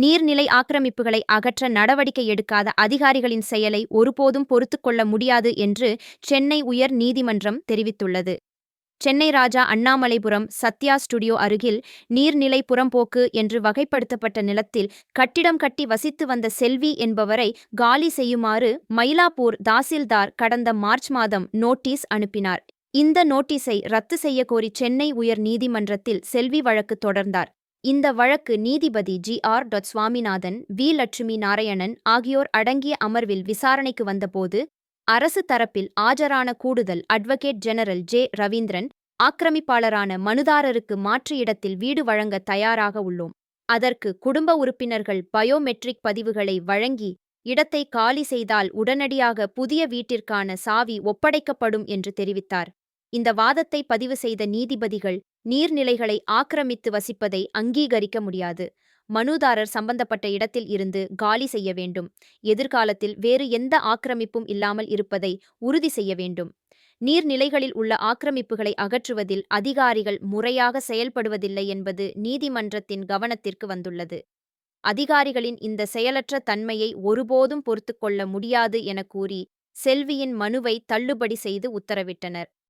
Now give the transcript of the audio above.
நீர்நிலை ஆக்கிரமிப்புகளை அகற்ற நடவடிக்கை எடுக்காத அதிகாரிகளின் செயலை ஒருபோதும் பொறுத்துக்கொள்ள முடியாது என்று சென்னை உயர் நீதிமன்றம் தெரிவித்துள்ளது. சென்னை ராஜா அண்ணாமலைபுரம் சத்யா ஸ்டுடியோ அருகில் நீர்நிலை புறம்போக்கு என்று வகைப்படுத்தப்பட்ட நிலத்தில் கட்டிடம் கட்டி வசித்து வந்த செல்வி என்பவரை காலி செய்யுமாறு மயிலாப்பூர் தாசில்தார் கடந்த மார்ச் மாதம் நோட்டீஸ் அனுப்பினார். இந்த நோட்டீஸை ரத்து செய்யக்கோரி சென்னை உயர் நீதிமன்றத்தில் செல்வி வழக்கு தொடர்ந்தார். இந்த வழக்கு நீதிபதி ஜி.ஆர். சுவாமிநாதன், வி. லட்சுமி நாராயணன் ஆகியோர் அடங்கிய அமர்வில் விசாரணைக்கு வந்தபோது, அரசு தரப்பில் ஆஜரான கூடுதல் அட்வொகேட் ஜெனரல் ஜே. ரவீந்திரன், ஆக்கிரமிப்பாளரான மனுதாரருக்கு மாற்று இடத்தில் வீடு வழங்க தயாராக உள்ளோம். அதற்கு குடும்ப உறுப்பினர்கள் பயோமெட்ரிக் பதிவுகளை வழங்கி இடத்தை காலி செய்தால் உடனடியாக புதிய வீட்டிற்கான சாவி ஒப்படைக்கப்படும் என்று தெரிவித்தார். இந்த வாதத்தை பதிவு செய்த நீதிபதிகள், நீர்நிலைகளை ஆக்கிரமித்து வசிப்பதை அங்கீகரிக்க முடியாது. மனுதாரர் சம்பந்தப்பட்ட இடத்தில் இருந்து காலி செய்ய வேண்டும். எதிர்காலத்தில் வேறு எந்த ஆக்கிரமிப்பும் இல்லாமல் இருப்பதை உறுதி செய்ய வேண்டும். நீர்நிலைகளில் உள்ள ஆக்கிரமிப்புகளை அகற்றுவதில் அதிகாரிகள் முறையாக செயல்படுவதில்லை என்பது நீதிமன்றத்தின் கவனத்திற்கு வந்துள்ளது. அதிகாரிகளின் இந்த செயலற்ற தன்மையை ஒருபோதும் பொறுத்துக்கொள்ள முடியாது என கூறி செல்வியின் மனுவை தள்ளுபடி செய்து உத்தரவிட்டனர்.